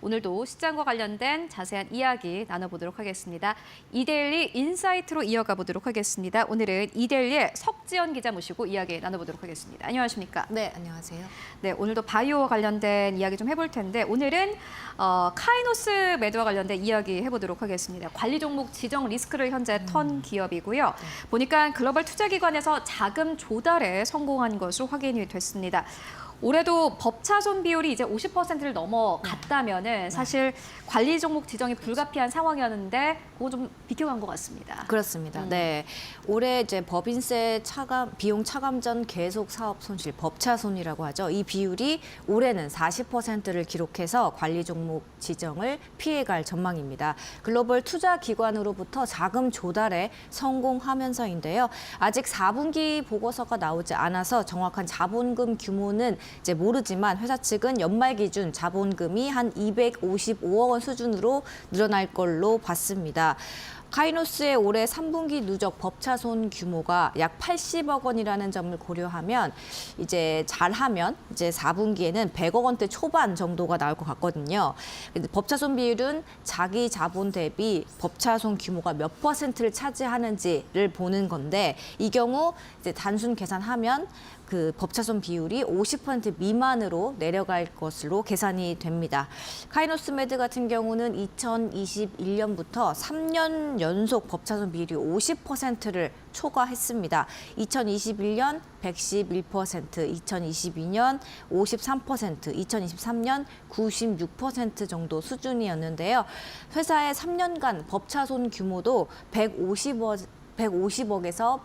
오늘도 시장과 관련된 자세한 이야기 나눠보도록 하겠습니다. 이데일리 인사이트로 이어가 보도록 하겠습니다. 오늘은 이데일리의 석지연 기자 모시고 이야기 나눠보도록 하겠습니다. 안녕하십니까? 네, 안녕하세요. 네, 오늘도 바이오와 관련된 이야기 좀 해볼 텐데 오늘은 카이노스 매도와 관련된 이야기 해보도록 하겠습니다. 관리 종목 지정 리스크를 현재 턴 기업이고요. 보니까 글로벌 투자기관에서 자금 조달에 성공한 것으로 확인이 됐습니다. 올해도 법차손 비율이 이제 50%를 넘어갔다면은 사실 관리 종목 지정이 불가피한 상황이었는데 그거 좀 비켜간 것 같습니다. 그렇습니다. 네, 올해 이제 법인세 차감 비용 차감 전 계속 사업 손실 법차손이라고 하죠. 이 비율이 올해는 40%를 기록해서 관리 종목 지정을 피해갈 전망입니다. 글로벌 투자 기관으로부터 자금 조달에 성공하면서인데요. 아직 4분기 보고서가 나오지 않아서 정확한 자본금 규모는 이제 모르지만 회사 측은 연말 기준 자본금이 한 255억 원 수준으로 늘어날 걸로 봤습니다. 카이노스의 올해 3분기 누적 법차손 규모가 약 80억 원이라는 점을 고려하면 이제 잘하면 이제 4분기에는 100억 원대 초반 정도가 나올 것 같거든요. 법차손 비율은 자기 자본 대비 법차손 규모가 몇 %를 차지하는지를 보는 건데 이 경우 이제 단순 계산하면 그 법차손 비율이 50% 미만으로 내려갈 것으로 계산이 됩니다. 카이노스메드 같은 경우는 2021년부터 3년 연속 법차손 비율이 50%를 초과했습니다. 2021년 111%, 2022년 53%, 2023년 96% 정도 수준이었는데요. 회사의 3년간 법차손 규모도 150억에서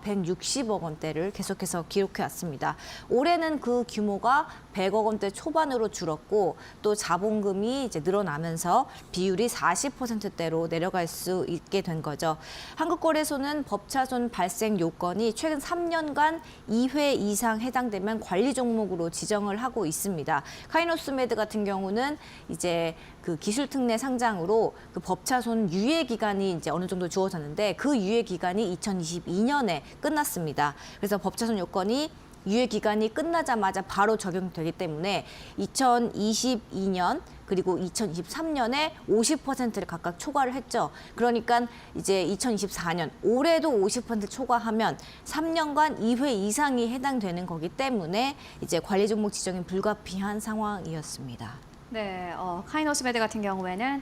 160억 원대를 계속해서 기록해 왔습니다. 올해는 그 규모가 100억 원대 초반으로 줄었고 또 자본금이 이제 늘어나면서 비율이 40%대로 내려갈 수 있게 된 거죠. 한국거래소는 법차손 발생 요건이 최근 3년간 2회 이상 해당되면 관리 종목으로 지정을 하고 있습니다. 카이노스메드 같은 경우는 이제 그 기술 특례 상장으로 그 법차손 유예 기간이 이제 어느 정도 주어졌는데 그 유예 기간이 2022년에 끝났습니다. 그래서 법차손 요건이 유예 기간이 끝나자마자 바로 적용되기 때문에 2022년 그리고 2023년에 50%를 각각 초과를 했죠. 그러니까 이제 2024년 올해도 50% 초과하면 3년간 2회 이상이 해당되는 거기 때문에 이제 관리 종목 지정이 불가피한 상황이었습니다. 네, 카이노스메드 같은 경우에는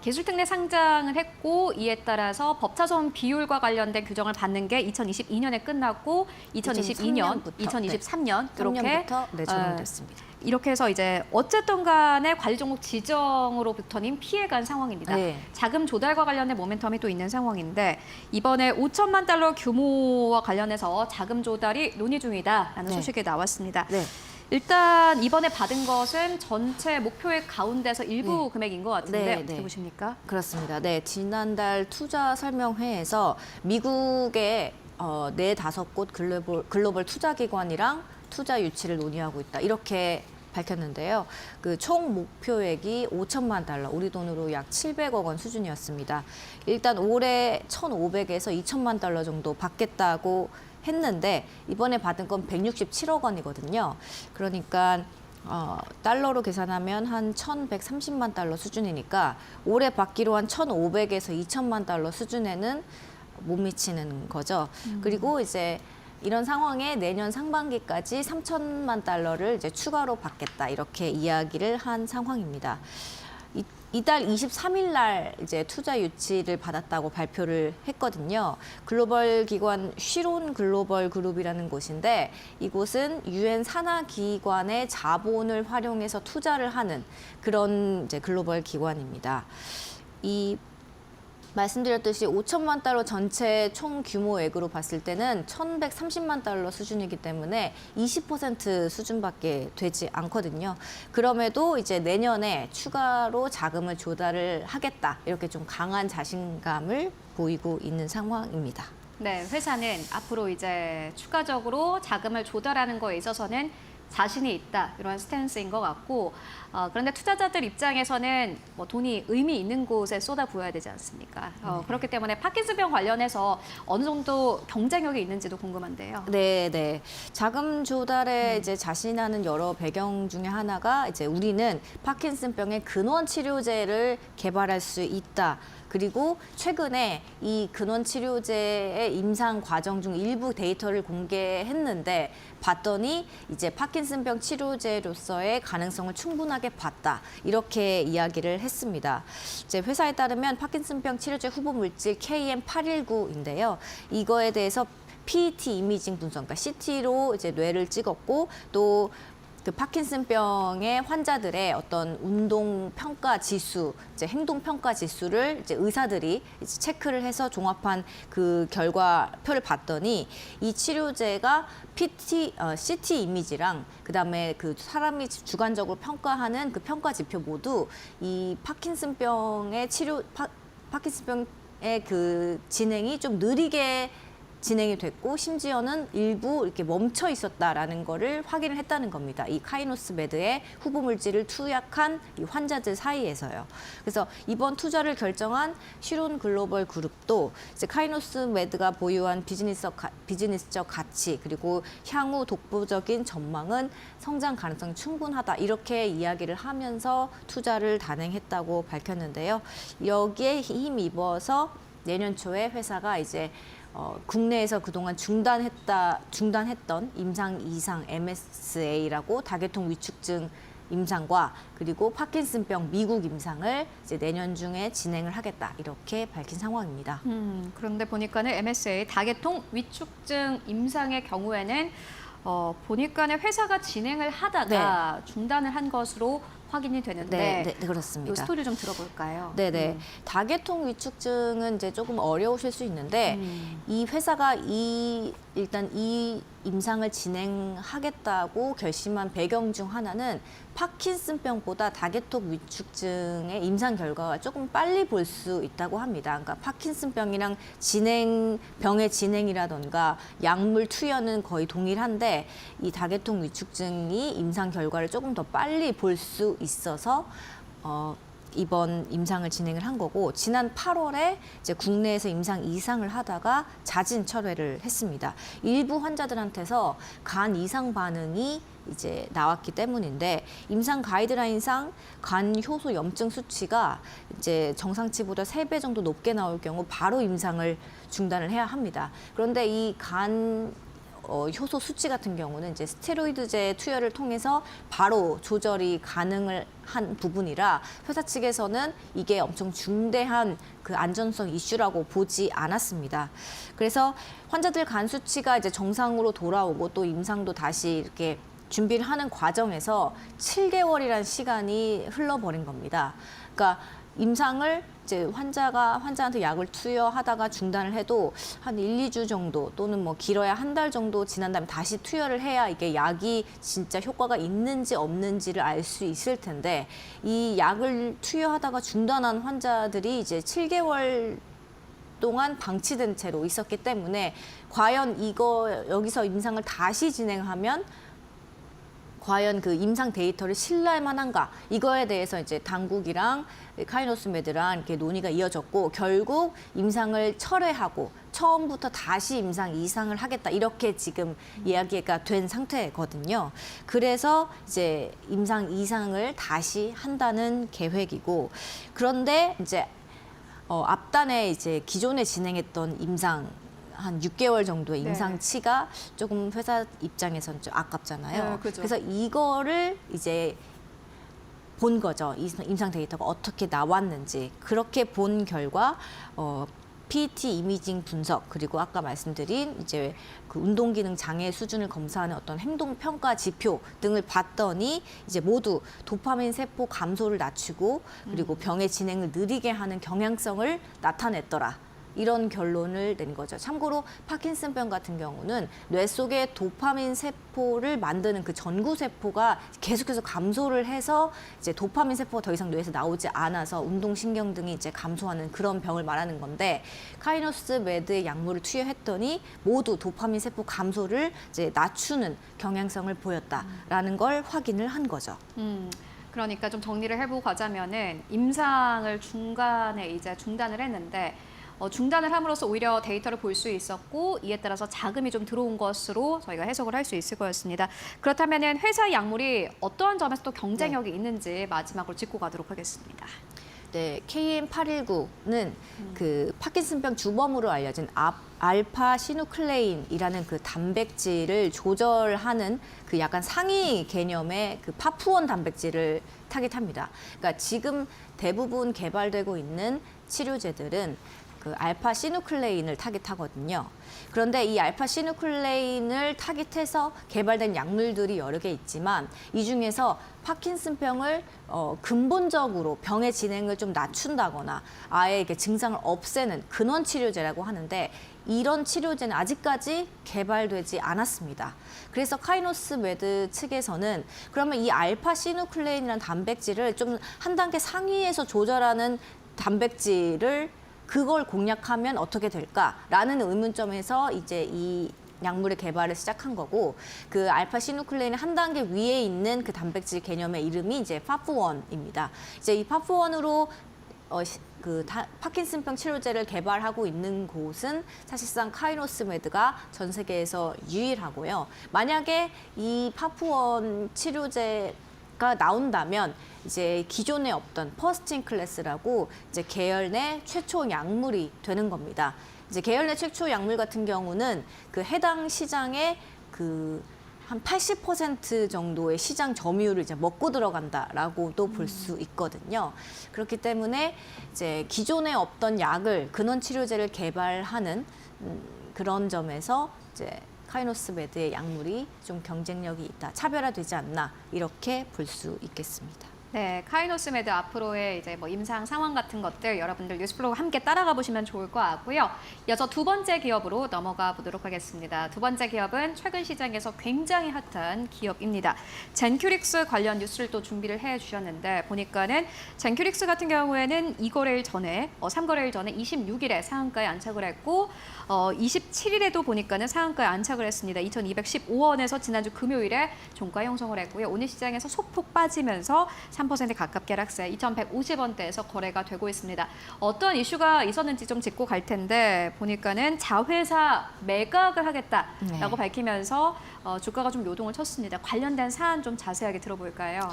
기술특례 상장을 했고 이에 따라서 법차손 비율과 관련된 규정을 받는 게 2022년에 끝났고 2022년, 2023년 이렇게 적용됐습니다. 이렇게 해서 이제 어쨌든 간에 관리 종목 지정으로부터는 피해간 상황입니다. 네. 자금 조달과 관련된 모멘텀이 또 있는 상황인데 이번에 5천만 달러 규모와 관련해서 자금 조달이 논의 중이다라는 소식이 나왔습니다. 네. 일단 이번에 받은 것은 전체 목표액 가운데서 일부 금액인 것 같은데 어떻게 보십니까? 그렇습니다. 네, 지난달 투자 설명회에서 미국의 4-5곳 글로벌 투자기관이랑 투자 유치를 논의하고 있다. 이렇게 밝혔는데요. 그 총 목표액이 5천만 달러, 우리 돈으로 약 700억 원 수준이었습니다. 일단 올해 1,500에서 2천만 달러 정도 받겠다고 했는데 이번에 받은 건 167억 원이거든요. 그러니까 달러로 계산하면 한 1,130만 달러 수준이니까 올해 받기로 한 1,500에서 2천만 달러 수준에는 못 미치는 거죠. 그리고 이제 이런 상황에 내년 상반기까지 3천만 달러를 이제 추가로 받겠다 이렇게 이야기를 한 상황입니다. 이달 23일 날 이제 투자 유치를 받았다고 발표를 했거든요. 글로벌 기관 쉬론 글로벌 그룹이라는 곳인데 이곳은 유엔 산하 기관의 자본을 활용해서 투자를 하는 그런 이제 글로벌 기관입니다. 말씀드렸듯이 5천만 달러 전체 총 규모액으로 봤을 때는 1,130만 달러 수준이기 때문에 20% 수준밖에 되지 않거든요. 그럼에도 이제 내년에 추가로 자금을 조달을 하겠다. 이렇게 좀 강한 자신감을 보이고 있는 상황입니다. 네, 회사는 앞으로 이제 추가적으로 자금을 조달하는 거에 있어서는 자신이 있다 이런 스탠스인 것 같고 그런데 투자자들 입장에서는 뭐 돈이 의미 있는 곳에 쏟아부어야 되지 않습니까? 그렇기 때문에 파킨슨병 관련해서 어느 정도 경쟁력이 있는지도 궁금한데요. 네. 자금 조달에 이제 자신하는 여러 배경 중에 하나가 이제 우리는 파킨슨병의 근원 치료제를 개발할 수 있다. 그리고 최근에 이 근원 치료제의 임상 과정 중 일부 데이터를 공개했는데 봤더니 이제 파킨슨병 치료제로서의 가능성을 충분하게 봤다. 이렇게 이야기를 했습니다. 이제 회사에 따르면 파킨슨병 치료제 후보 물질 KM819인데요. 이거에 대해서 PET 이미징 분석, 그러니까 CT로 이제 뇌를 찍었고 또 그 파킨슨병의 환자들의 어떤 운동 평가 지수, 이제 행동 평가 지수를 이제 의사들이 이제 체크를 해서 종합한 그 결과표를 봤더니 이 치료제가 CT 이미지랑 그다음에 그 사람이 주관적으로 평가하는 그 평가 지표 모두 이 파킨슨병의 파킨슨병의 그 진행이 좀 느리게 진행이 됐고 심지어는 일부 이렇게 멈춰 있었다라는 거를 확인을 했다는 겁니다. 이 카이노스 메드의 후보 물질을 투약한 이 환자들 사이에서요. 그래서 이번 투자를 결정한 시론 글로벌 그룹도 이제 카이노스 메드가 보유한 비즈니스적 가치 그리고 향후 독보적인 전망은 성장 가능성이 충분하다 이렇게 이야기를 하면서 투자를 단행했다고 밝혔는데요. 여기에 힘입어서 내년 초에 회사가 이제 국내에서 그동안 중단했던 임상 2상 MSA라고 다계통 위축증 임상과 그리고 파킨슨병 미국 임상을 이제 내년 중에 진행을 하겠다 이렇게 밝힌 상황입니다. 그런데 보니까는 MSA 다계통 위축증 임상의 경우에는 보니까는 회사가 진행을 하다가 중단을 한 것으로 확인이 되는데 네, 그렇습니다. 이 스토리 좀 들어볼까요? 네네. 다계통 위축증은 이제 조금 어려우실 수 있는데 이 회사가 일단 이 임상을 진행하겠다고 결심한 배경 중 하나는 파킨슨병보다 다계통 위축증의 임상 결과가 조금 빨리 볼 수 있다고 합니다. 그러니까 파킨슨병이랑 병의 진행이라던가 약물 투여는 거의 동일한데 이 다계통 위축증이 임상 결과를 조금 더 빨리 볼 수 있어서 이번 임상을 진행을 한 거고 지난 8월에 이제 국내에서 임상 2상을 하다가 자진 철회를 했습니다. 일부 환자들한테서 간 이상 반응이 이제 나왔기 때문인데 임상 가이드라인상 간 효소 염증 수치가 이제 정상치보다 3배 정도 높게 나올 경우 바로 임상을 중단을 해야 합니다. 그런데 이 간 효소 수치 같은 경우는 이제 스테로이드제 투여를 통해서 바로 조절이 가능을 한 부분이라 회사 측에서는 이게 엄청 중대한 그 안전성 이슈라고 보지 않았습니다. 그래서 환자들 간 수치가 이제 정상으로 돌아오고 또 임상도 다시 이렇게 준비를 하는 과정에서 7개월이라는 시간이 흘러버린 겁니다. 그러니까 임상을 이제 환자한테 약을 투여하다가 중단을 해도 한 1, 2주 정도 또는 뭐 길어야 한 달 정도 지난 다음에 다시 투여를 해야 이게 약이 진짜 효과가 있는지 없는지를 알 수 있을 텐데 이 약을 투여하다가 중단한 환자들이 이제 7개월 동안 방치된 채로 있었기 때문에 과연 여기서 임상을 다시 진행하면 과연 그 임상 데이터를 신뢰할 만한가 이거에 대해서 이제 당국이랑 카이노스메드랑 이렇게 논의가 이어졌고 결국 임상을 철회하고 처음부터 다시 임상 2상을 하겠다 이렇게 지금 이야기가 된 상태거든요. 그래서 이제 임상 2상을 다시 한다는 계획이고 그런데 이제 앞단에 이제 기존에 진행했던 임상 한 6개월 정도의 임상치가 조금 회사 입장에서는 좀 아깝잖아요. 그렇죠. 그래서 이거를 이제 본 거죠. 임상 데이터가 어떻게 나왔는지. 그렇게 본 결과 PET 이미징 분석 그리고 아까 말씀드린 이제 그 운동 기능 장애 수준을 검사하는 어떤 행동 평가 지표 등을 봤더니 이제 모두 도파민 세포 감소를 낮추고 그리고 병의 진행을 느리게 하는 경향성을 나타냈더라. 이런 결론을 낸 거죠. 참고로 파킨슨병 같은 경우는 뇌 속에 도파민 세포를 만드는 그 전구 세포가 계속해서 감소를 해서 이제 도파민 세포가 더 이상 뇌에서 나오지 않아서 운동신경 등이 이제 감소하는 그런 병을 말하는 건데, 카이노스 매드의 약물을 투여했더니 모두 도파민 세포 감소를 이제 낮추는 경향성을 보였다라는 걸 확인을 한 거죠. 그러니까 좀 정리를 해보고 가자면은 임상을 중간에 이제 중단을 했는데 중단을 함으로써 오히려 데이터를 볼 수 있었고 이에 따라서 자금이 좀 들어온 것으로 저희가 해석을 할 수 있을 거였습니다. 그렇다면은 회사 약물이 어떠한 점에서 또 경쟁력이 있는지 마지막으로 짚고 가도록 하겠습니다. 네, KM819는 그 파킨슨병 주범으로 알려진 알파 시누클레인이라는 그 단백질을 조절하는 그 약간 상위 개념의 그 파푸원 단백질을 타깃합니다. 그러니까 지금 대부분 개발되고 있는 치료제들은 그 알파 시누클레인을 타깃하거든요. 그런데 이 알파 시누클레인을 타깃해서 개발된 약물들이 여러 개 있지만 이 중에서 파킨슨병을 근본적으로 병의 진행을 좀 낮춘다거나 아예 이렇게 증상을 없애는 근원 치료제라고 하는데, 이런 치료제는 아직까지 개발되지 않았습니다. 그래서 카이노스 매드 측에서는 그러면 이 알파 시누클레인이라는 단백질을 좀 한 단계 상위에서 조절하는 단백질을 그걸 공략하면 어떻게 될까라는 의문점에서 이제 이 약물의 개발을 시작한 거고, 그 알파 시누클레인의 한 단계 위에 있는 그 단백질 개념의 이름이 이제 파푸원입니다. 이제 이 파푸원으로 파킨슨병 치료제를 개발하고 있는 곳은 사실상 카이노스 매드가 전 세계에서 유일하고요. 만약에 이 파푸원 치료제가 나온다면 이제 기존에 없던 퍼스트 클래스라고 이제 계열 내 최초 약물이 되는 겁니다. 이제 계열 내 최초 약물 같은 경우는 그 해당 시장의 그 한 80% 정도의 시장 점유율을 이제 먹고 들어간다라고도 볼 수 있거든요. 그렇기 때문에 이제 기존에 없던 약을 근원 치료제를 개발하는 그런 점에서 이제 카이노스 매드의 약물이 좀 경쟁력이 있다, 차별화되지 않나 이렇게 볼 수 있겠습니다. 네, 카이노스 매드 앞으로의 이제 뭐 임상 상황 같은 것들 여러분들 뉴스플로우 함께 따라가 보시면 좋을 것 같고요. 이어서 두 번째 기업으로 넘어가 보도록 하겠습니다. 두 번째 기업은 최근 시장에서 굉장히 핫한 기업입니다. 젠큐릭스 관련 뉴스를 또 준비를 해 주셨는데 보니까는 젠큐릭스 같은 경우에는 2거래일 전에 3거래일 전에 26일에 상한가에 안착을 했고 27일에도 보니까는 상한가에 안착을 했습니다. 2,215원에서 지난주 금요일에 종가 형성을 했고요. 오늘 시장에서 소폭 빠지면서 3% 가깝게 하락세 2,150원대에서 거래가 되고 있습니다. 어떤 이슈가 있었는지 좀 짚고 갈 텐데 보니까는 자회사 매각을 하겠다라고 밝히면서 주가가 좀 요동을 쳤습니다. 관련된 사안 좀 자세하게 들어볼까요?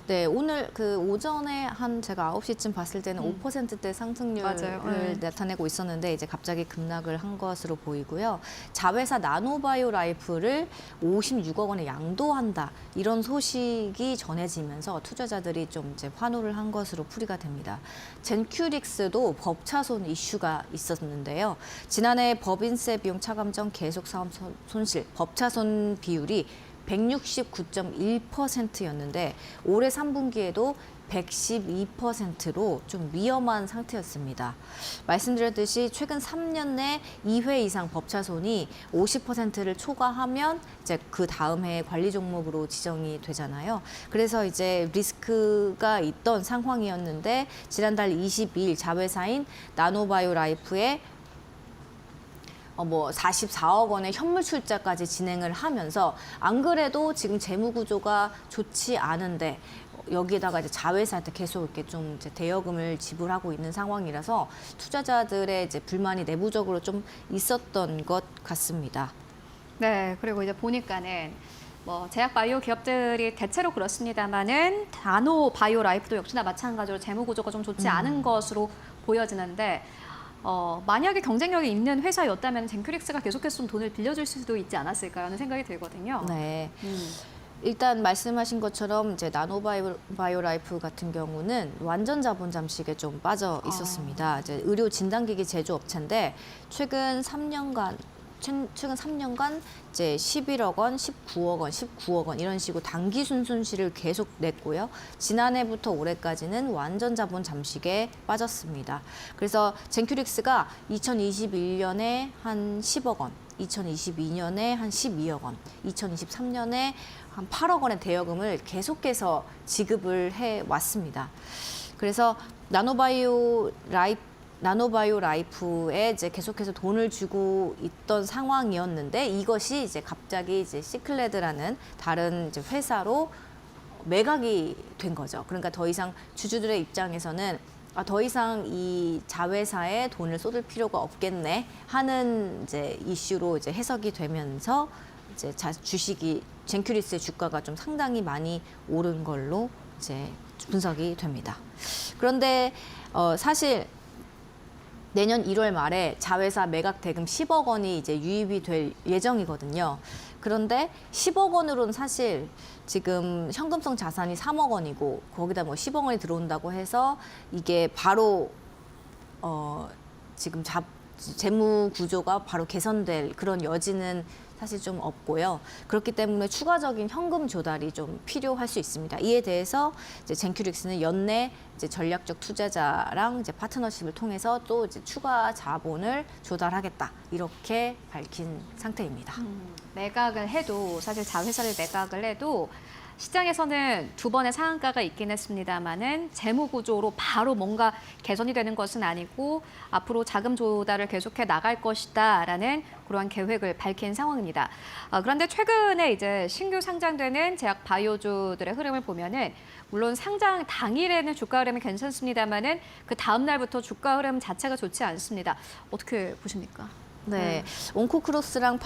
네, 오늘 그 오전에 한 제가 9시쯤 봤을 때는 5%대 상승률을 맞아요. 나타내고 있었는데 이제 갑자기 급락을 한 것으로 보이고요. 자회사 나노바이오 라이프를 56억 원에 양도한다, 이런 소식이 전해지면서 투자자들이 좀 이제 환호를 한 것으로 풀이가 됩니다. 젠큐릭스도 법차손 이슈가 있었는데요. 지난해 법인세 비용 차감 전 계속 사업 손실 법차손 비율이 169.1%였는데 올해 3분기에도 112%로 좀 위험한 상태였습니다. 말씀드렸듯이 최근 3년 내 2회 이상 법차손이 50%를 초과하면 이제 그 다음 해 관리 종목으로 지정이 되잖아요. 그래서 이제 리스크가 있던 상황이었는데 지난달 22일 자회사인 나노바이오 라이프의 44억 원의 현물 출자까지 진행을 하면서 안 그래도 지금 재무 구조가 좋지 않은데 여기에다가 이제 자회사한테 계속 이렇게 좀 이제 대여금을 지불하고 있는 상황이라서 투자자들의 이제 불만이 내부적으로 좀 있었던 것 같습니다. 네, 그리고 이제 보니까는 뭐 제약 바이오 기업들이 대체로 그렇습니다만은 나노 바이오 라이프도 역시나 마찬가지로 재무 구조가 좀 좋지 않은 것으로 보여지는데 만약에 경쟁력이 있는 회사였다면 젠큐릭스가 계속해서 좀 돈을 빌려줄 수도 있지 않았을까 하는 생각이 들거든요. 네. 일단 말씀하신 것처럼 이제 나노바이오 라이프 같은 경우는 완전 자본 잠식에 좀 빠져 있었습니다. 이제 의료 진단기기 제조업체인데 최근 3년간 최근 3년간 이제 11억 원, 19억 원, 19억 원 이런 식으로 단기 순손실을 계속 냈고요. 지난해부터 올해까지는 완전 자본 잠식에 빠졌습니다. 그래서 젠큐릭스가 2021년에 한 10억 원, 2022년에 한 12억 원, 2023년에 한 8억 원의 대여금을 계속해서 지급을 해 왔습니다. 그래서 나노바이오 라이프에 이제 계속해서 돈을 주고 있던 상황이었는데 이것이 이제 갑자기 이제 시클레드라는 다른 이제 회사로 매각이 된 거죠. 그러니까 더 이상 주주들의 입장에서는 더 이상 이 자회사에 돈을 쏟을 필요가 없겠네 하는 이제 이슈로 이제 해석이 되면서 이제 주식이 젠큐리스의 주가가 좀 상당히 많이 오른 걸로 이제 분석이 됩니다. 그런데 사실 내년 1월 말에 자회사 매각 대금 10억 원이 이제 유입이 될 예정이거든요. 그런데 10억 원으로는 사실 지금 현금성 자산이 3억 원이고 거기다 뭐 10억 원이 들어온다고 해서 이게 바로 지금 재무 구조가 바로 개선될 그런 여지는 사실 좀 없고요. 그렇기 때문에 추가적인 현금 조달이 좀 필요할 수 있습니다. 이에 대해서 이제 젠큐릭스는 연내 이제 전략적 투자자랑 이제 파트너십을 통해서 또 이제 추가 자본을 조달하겠다 이렇게 밝힌 상태입니다. 매각을 해도 사실 자회사를 매각을 해도 시장에서는 두 번의 상한가가 있긴 했습니다만은 재무 구조로 바로 뭔가 개선이 되는 것은 아니고 앞으로 자금 조달을 계속해 나갈 것이다라는 그러한 계획을 밝힌 상황입니다. 그런데 최근에 이제 신규 상장되는 제약 바이오주들의 흐름을 보면은 물론 상장 당일에는 주가 흐름이 괜찮습니다만은 그 다음 날부터 주가 흐름 자체가 좋지 않습니다. 어떻게 보십니까? 네, 온코크로스랑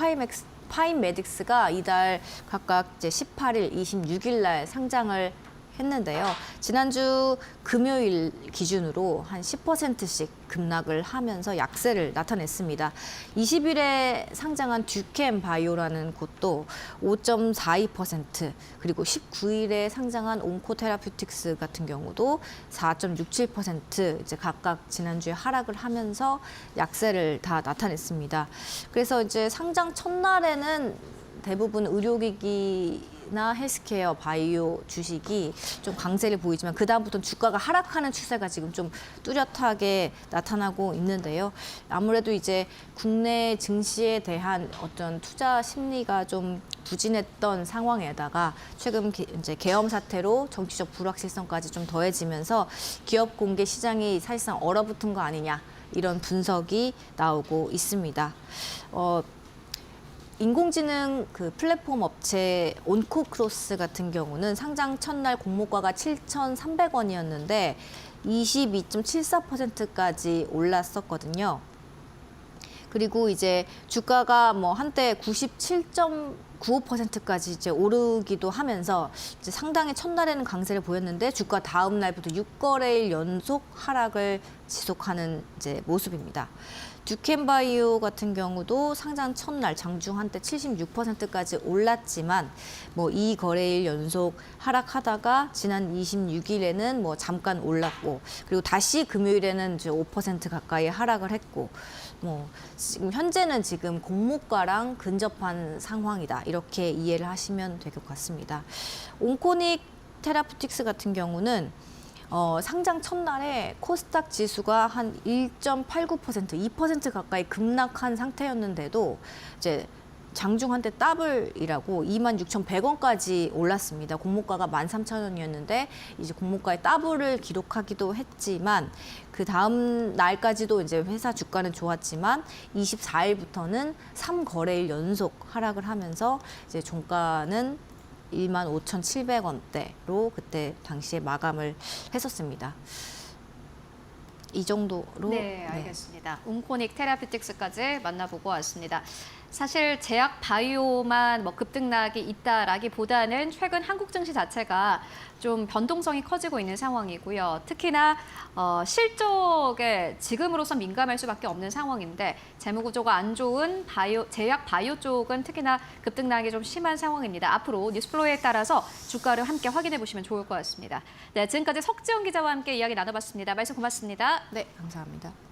파인메딕스가 이달 각각 이제 18일, 26일 날 상장을 했는데요. 지난주 금요일 기준으로 한 10%씩 급락을 하면서 약세를 나타냈습니다. 20일에 상장한 듀캠 바이오라는 곳도 5.42%, 그리고 19일에 상장한 온코테라퓨틱스 같은 경우도 4.67% 이제 각각 지난주에 하락을 하면서 약세를 다 나타냈습니다. 그래서 이제 상장 첫날에는 대부분 의료기기나 헬스케어, 바이오 주식이 좀 강세를 보이지만 그다음부터는 주가가 하락하는 추세가 지금 좀 뚜렷하게 나타나고 있는데요. 아무래도 이제 국내 증시에 대한 어떤 투자 심리가 좀 부진했던 상황에다가 최근 이제 계엄 사태로 정치적 불확실성까지 좀 더해지면서 기업 공개 시장이 사실상 얼어붙은 거 아니냐 이런 분석이 나오고 있습니다. 인공지능 그 플랫폼 업체 온코크로스 같은 경우는 상장 첫날 공모가가 7,300원이었는데 22.74%까지 올랐었거든요. 그리고 이제 주가가 뭐 한때 97.95%까지 이제 오르기도 하면서 이제 상당히 첫날에는 강세를 보였는데 주가 다음 날부터 6거래일 연속 하락을 지속하는 이제 모습입니다. 듀캠바이오 같은 경우도 상장 첫날 장중 한때 76%까지 올랐지만 뭐 2거래일 연속 하락하다가 지난 26일에는 뭐 잠깐 올랐고 그리고 다시 금요일에는 이제 5% 가까이 하락을 했고 뭐 지금 현재는 지금 공모가랑 근접한 상황이다 이렇게 이해를 하시면 될 것 같습니다. 온코닉 테라퓨틱스 같은 경우는 상장 첫날에 코스닥 지수가 한 1.89%, 2% 가까이 급락한 상태였는데도 이제 장중 한때 더블이라고 26,100원까지 올랐습니다. 공모가가 13,000원이었는데 이제 공모가의 더블을 기록하기도 했지만 그 다음 날까지도 이제 회사 주가는 좋았지만 24일부터는 3거래일 연속 하락을 하면서 이제 종가는 15,700원대로 그때 당시에 마감을 했었습니다. 이 정도로. 네, 알겠습니다. 온코닉 테라퓨틱스까지 만나보고 왔습니다. 사실 제약 바이오만 뭐 급등락이 있다라기보다는 최근 한국 증시 자체가 좀 변동성이 커지고 있는 상황이고요. 특히나 실적에 지금으로서 민감할 수밖에 없는 상황인데 재무 구조가 안 좋은 제약 바이오 쪽은 특히나 급등락이 좀 심한 상황입니다. 앞으로 뉴스플로우에 따라서 주가를 함께 확인해 보시면 좋을 것 같습니다. 네, 지금까지 석지영 기자와 함께 이야기 나눠봤습니다. 말씀 고맙습니다. 네, 감사합니다.